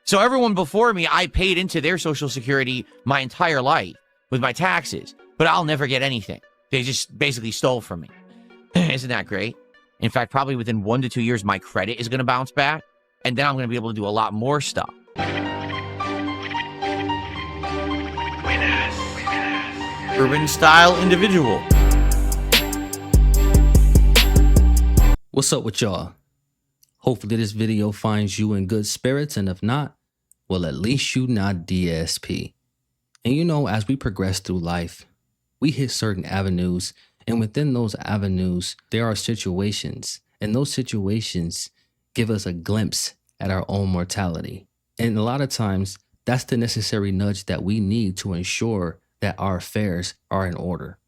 So everyone before me, I paid into their Social Security my entire life with my taxes, but I'll never get anything. They just basically stole from me. Isn't that great? In fact, probably within 1 to 2 years, my credit is going to bounce back, and then I'm going to be able to do a lot more stuff. Urban style individual. What's up with y'all? Hopefully this video finds you in good spirits, and if not, well, at least you not DSP. And you know, as we progress through life, we hit certain avenues, and within those avenues, there are situations, and those situations give us a glimpse at our own mortality. And a lot of times, that's the necessary nudge that we need to ensure that our affairs are in order.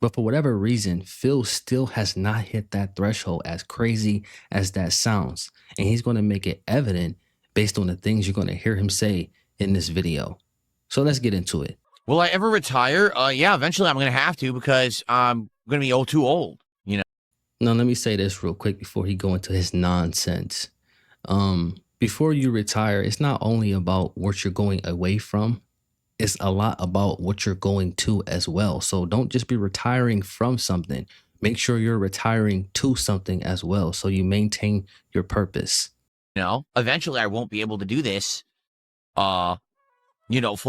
But for whatever reason, Phil still has not hit that threshold, as crazy as that sounds. And he's going to make it evident based on the things you're going to hear him say in this video. So let's get into it. Will I ever retire? Yeah, eventually I'm going to have to, because I'm going to be too old, you know? Now, let me say this real quick before he go into his nonsense. Before you retire, it's not only about what you're going away from. It's a lot about what you're going to as well. So don't just be retiring from something. Make sure you're retiring to something as well, so you maintain your purpose. You know, eventually I won't be able to do this, full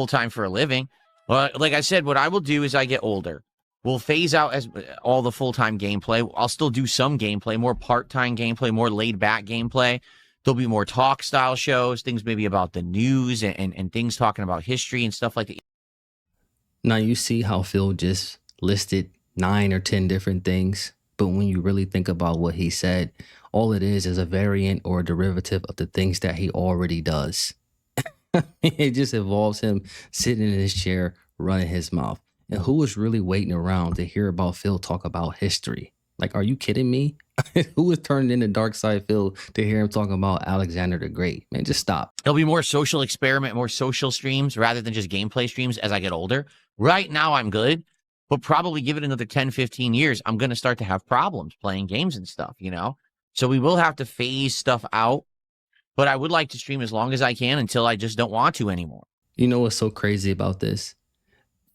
time for a living. Like I said, what I will do is I get older. We'll phase out as all the full-time gameplay. I'll still do some gameplay, more part-time gameplay, more laid-back gameplay. There'll be more talk-style shows, things maybe about the news and things talking about history and stuff like that. Now, you see how Phil just listed 9 or 10 different things, but when you really think about what he said, all it is a variant or a derivative of the things that he already does. It just involves him sitting in his chair, running his mouth. And who is really waiting around to hear about Phil talk about history? Like, are you kidding me? Who is turning into DarkSydePhil to hear him talking about Alexander the Great? Man, just stop. There'll be more social experiment, more social streams rather than just gameplay streams as I get older. Right now I'm good, but probably give it another 10, 15 years, I'm going to start to have problems playing games and stuff, you know? So we will have to phase stuff out, but I would like to stream as long as I can until I just don't want to anymore. You know what's so crazy about this?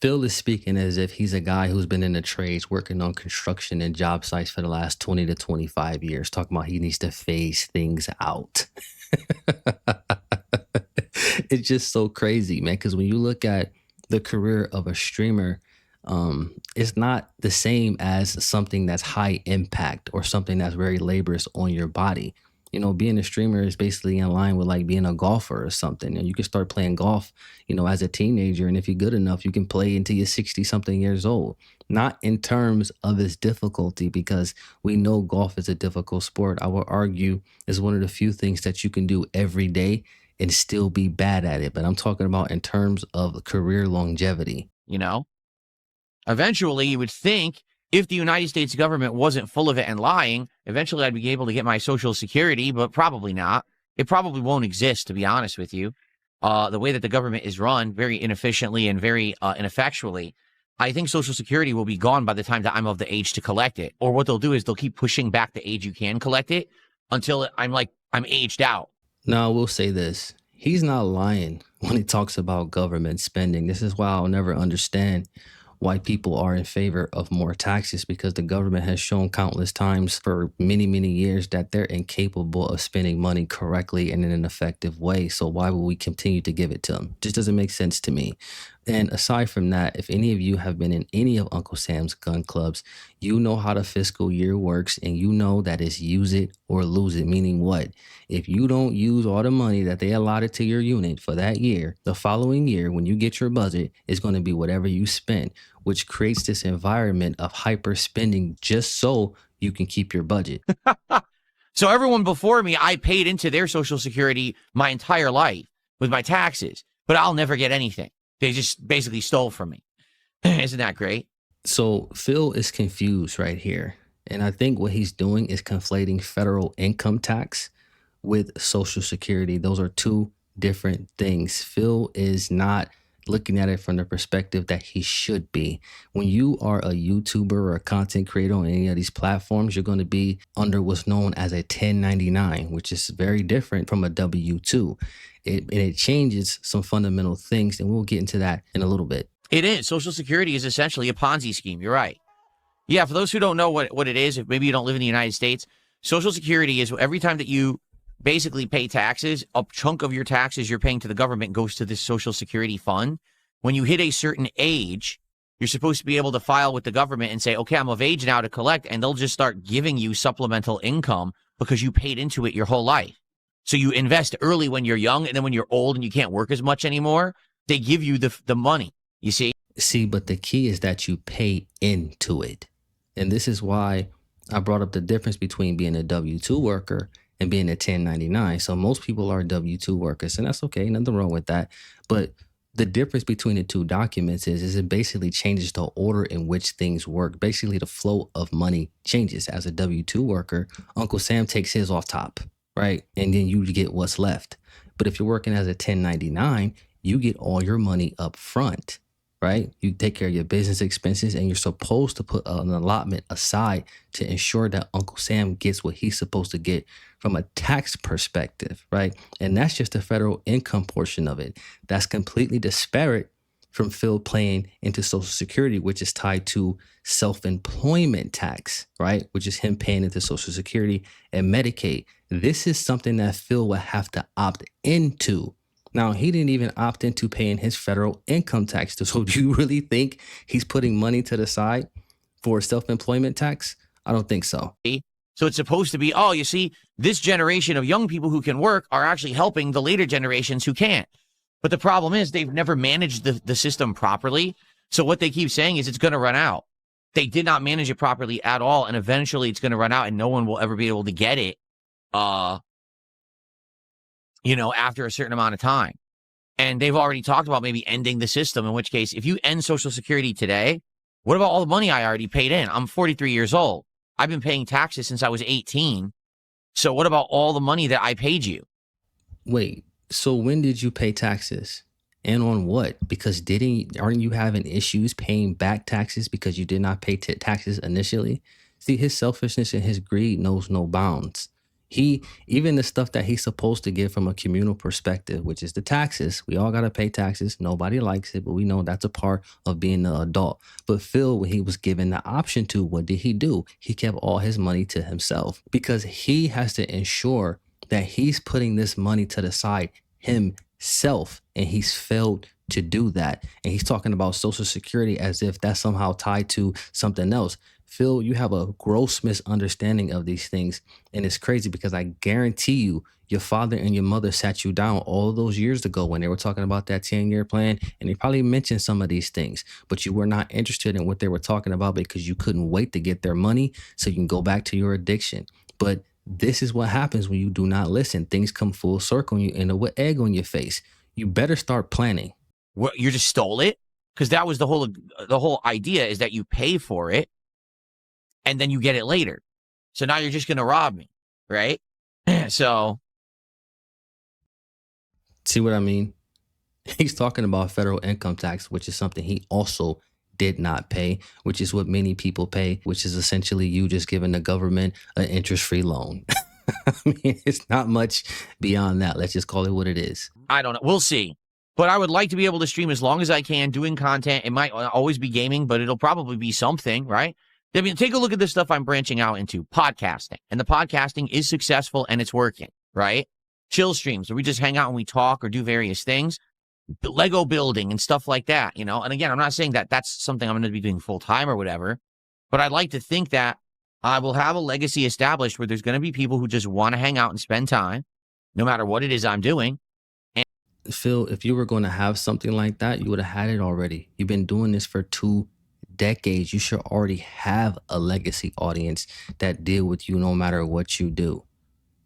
Phil is speaking as if he's a guy who's been in the trades working on construction and job sites for the last 20 to 25 years, talking about he needs to phase things out. It's just so crazy, man, because when you look at the career of a streamer, it's not the same as something that's high impact or something that's very laborious on your body. You know, being a streamer is basically in line with like being a golfer or something. And you can start playing golf, you know, as a teenager. And if you're good enough, you can play until you're 60 something years old. Not in terms of its difficulty, because we know golf is a difficult sport. I would argue is one of the few things that you can do every day and still be bad at it. But I'm talking about in terms of career longevity. You know, eventually you would think, if the United States government wasn't full of it and lying, eventually I'd be able to get my Social Security, but probably not. It probably won't exist, to be honest with you. The way that the government is run, very inefficiently and very ineffectually, I think Social Security will be gone by the time that I'm of the age to collect it. Or what they'll do is they'll keep pushing back the age you can collect it until I'm aged out. Now, I will say this. He's not lying when he talks about government spending. This is why I'll never understand why people are in favor of more taxes, because the government has shown countless times for many, many years that they're incapable of spending money correctly and in an effective way. So why would we continue to give it to them? Just doesn't make sense to me. And aside from that, if any of you have been in any of Uncle Sam's gun clubs, you know how the fiscal year works, and you know that it's use it or lose it. Meaning what? If you don't use all the money that they allotted to your unit for that year, the following year, when you get your budget, it's going to be whatever you spend, which creates this environment of hyper spending just so you can keep your budget. So everyone before me, I paid into their Social Security my entire life with my taxes, but I'll never get anything. They just basically stole from me. Isn't that great? So Phil is confused right here. And I think what he's doing is conflating federal income tax with Social Security. Those are two different things. Phil is not looking at it from the perspective that he should be. When you are a YouTuber or a content creator on any of these platforms, you're going to be under what's known as a 1099, which is very different from a W-2. It changes some fundamental things, and we'll get into that in a little bit. It is. Social Security is essentially a Ponzi scheme. You're right. Yeah, for those who don't know what it is, if maybe you don't live in the United States, Social Security is every time that you basically pay taxes, a chunk of your taxes you're paying to the government goes to this Social Security fund. When you hit a certain age, you're supposed to be able to file with the government and say, okay, I'm of age now to collect, and they'll just start giving you supplemental income because you paid into it your whole life. So you invest early when you're young, and then when you're old and you can't work as much anymore, they give you the money, you see? See, but the key is that you pay into it. And this is why I brought up the difference between being a W-2 worker and being a 1099. So most people are W-2 workers, and that's okay, nothing wrong with that. But the difference between the two documents is it basically changes the order in which things work. Basically, the flow of money changes. As a W-2 worker, Uncle Sam takes his off top, right? And then you get what's left. But if you're working as a 1099, you get all your money up front, right? You take care of your business expenses, and you're supposed to put an allotment aside to ensure that Uncle Sam gets what he's supposed to get from a tax perspective, right? And that's just the federal income portion of it. That's completely disparate from Phil paying into Social Security, which is tied to self-employment tax, right? Which is him paying into Social Security and Medicaid. This is something that Phil will have to opt into. Now, he didn't even opt into paying his federal income tax. So do you really think he's putting money to the side for self-employment tax? I don't think so. So it's supposed to be, oh, you see, this generation of young people who can work are actually helping the later generations who can't. But the problem is they've never managed the system properly. So what they keep saying is it's going to run out. They did not manage it properly at all. And eventually it's going to run out and no one will ever be able to get it, after a certain amount of time. And they've already talked about maybe ending the system, in which case, if you end Social Security today, what about all the money I already paid in? I'm 43 years old. I've been paying taxes since I was 18. So what about all the money that I paid you? Wait, so when did you pay taxes? And on what? Because aren't you having issues paying back taxes because you did not pay taxes initially? See, his selfishness and his greed knows no bounds. Even the stuff that he's supposed to get from a communal perspective, which is the taxes. We all got to pay taxes. Nobody likes it, but we know that's a part of being an adult. But Phil, when he was given the option to, what did he do? He kept all his money to himself because he has to ensure that he's putting this money to the side himself, and he's failed to do that. And he's talking about Social Security as if that's somehow tied to something else. Phil, you have a gross misunderstanding of these things. And it's crazy because I guarantee you, your father and your mother sat you down all those years ago when they were talking about that 10-year plan. And they probably mentioned some of these things, but you were not interested in what they were talking about because you couldn't wait to get their money so you can go back to your addiction. But this is what happens when you do not listen. Things come full circle and you end up with egg on your face. You better start planning. What, you just stole it? Because that was the whole idea, is that you pay for it and then you get it later. So now you're just going to rob me, right? So. See what I mean? He's talking about federal income tax, which is something he also did not pay, which is what many people pay, which is essentially you just giving the government an interest-free loan. I mean, it's not much beyond that. Let's just call it what it is. I don't know. We'll see. But I would like to be able to stream as long as I can, doing content. It might always be gaming, but it'll probably be something, right? I mean, take a look at the stuff I'm branching out into, podcasting. And the podcasting is successful and it's working, right? Chill streams, where we just hang out and we talk or do various things. Lego building and stuff like that, And again, I'm not saying that that's something I'm going to be doing full time or whatever, but I'd like to think that I will have a legacy established where there's going to be people who just want to hang out and spend time, no matter what it is I'm doing. Phil, if you were going to have something like that, you would have had it already. You've been doing this for 2 decades. You should already have a legacy audience that deal with you no matter what you do.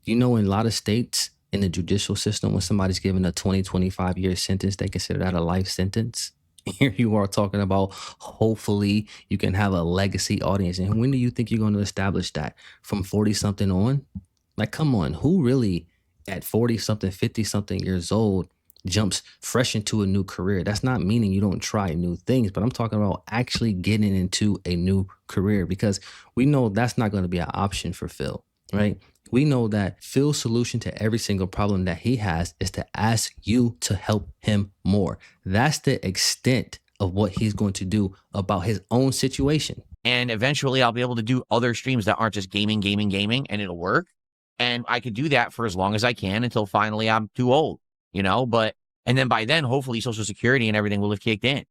In a lot of states in the judicial system, when somebody's given a 20, 25-year sentence, they consider that a life sentence. Here you are talking about hopefully you can have a legacy audience. And when do you think you're going to establish that? From 40-something on? Like, come on, who really at 40-something, 50-something years old jumps fresh into a new career. That's not meaning you don't try new things, but I'm talking about actually getting into a new career, because we know that's not going to be an option for Phil, right? We know that Phil's solution to every single problem that he has is to ask you to help him more. That's the extent of what he's going to do about his own situation. And eventually I'll be able to do other streams that aren't just gaming, and it'll work. And I could do that for as long as I can until finally I'm too old, and then by then, hopefully Social Security and everything will have kicked in.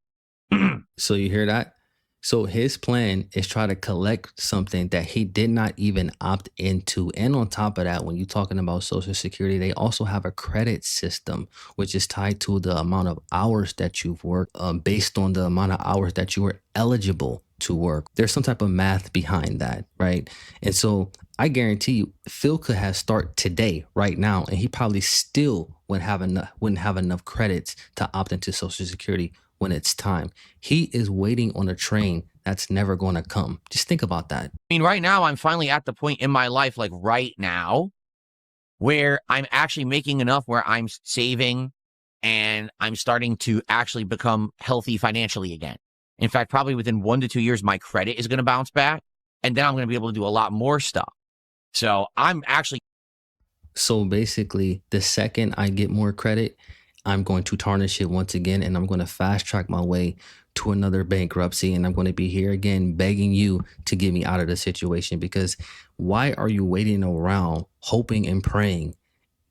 So you hear that? So his plan is try to collect something that he did not even opt into. And on top of that, when you're talking about Social Security, they also have a credit system, which is tied to the amount of hours that you've worked, based on the amount of hours that you were eligible to work. There's some type of math behind that, right? And so I guarantee you, Phil could have start today, right now, and he probably still wouldn't have enough credits to opt into Social Security when it's time. He is waiting on a train that's never going to come. Just think about that. I mean, right now, I'm finally at the point in my life, like right now, where I'm actually making enough where I'm saving and I'm starting to actually become healthy financially again. In fact, probably within 1 to 2 years, my credit is going to bounce back, and then I'm going to be able to do a lot more stuff. So I'm actually. So basically, the second I get more credit, I'm going to tarnish it once again, and I'm going to fast track my way to another bankruptcy. And I'm going to be here again begging you to get me out of the situation, because why are you waiting around hoping and praying?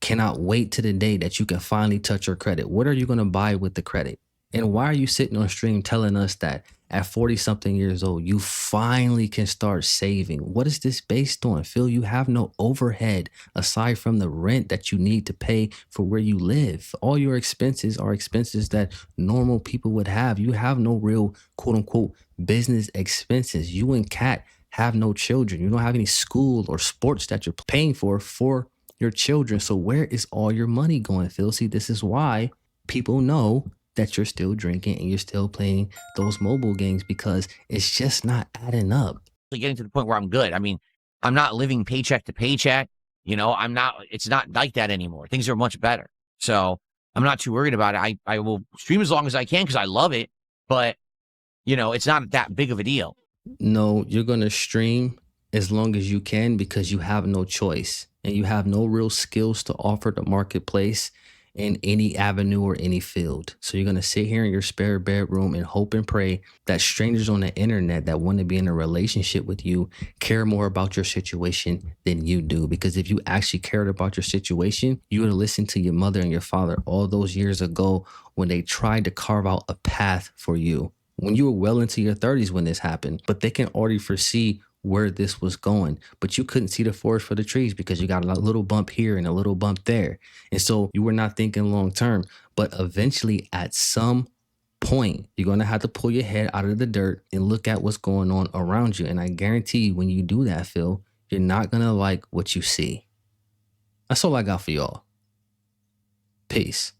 Cannot wait to the day that you can finally touch your credit. What are you going to buy with the credit? And why are you sitting on stream telling us that at 40 something years old, you finally can start saving? What is this based on? Phil, you have no overhead aside from the rent that you need to pay for where you live. All your expenses are expenses that normal people would have. You have no real quote unquote business expenses. You and Kat have no children. You don't have any school or sports that you're paying for your children. So where is all your money going, Phil? See, this is why people know that you're still drinking and you're still playing those mobile games, because it's just not adding up. Getting to the point where I'm good. I mean, I'm not living paycheck to paycheck. It's not like that anymore. Things are much better. So I'm not too worried about it. I will stream as long as I can because I love it, but it's not that big of a deal. No, you're going to stream as long as you can because you have no choice and you have no real skills to offer the marketplace in any avenue or any field. So you're going to sit here in your spare bedroom and hope and pray that strangers on the internet that want to be in a relationship with you care more about your situation than you do. Because if you actually cared about your situation, you would have listened to your mother and your father all those years ago when they tried to carve out a path for you, when you were well into your 30s when this happened. But they can already foresee where this was going, but you couldn't see the forest for the trees because you got a little bump here and a little bump there. And so you were not thinking long term, but eventually at some point, you're going to have to pull your head out of the dirt and look at what's going on around you. And I guarantee you, when you do that, Phil, you're not going to like what you see. That's all I got for y'all. Peace.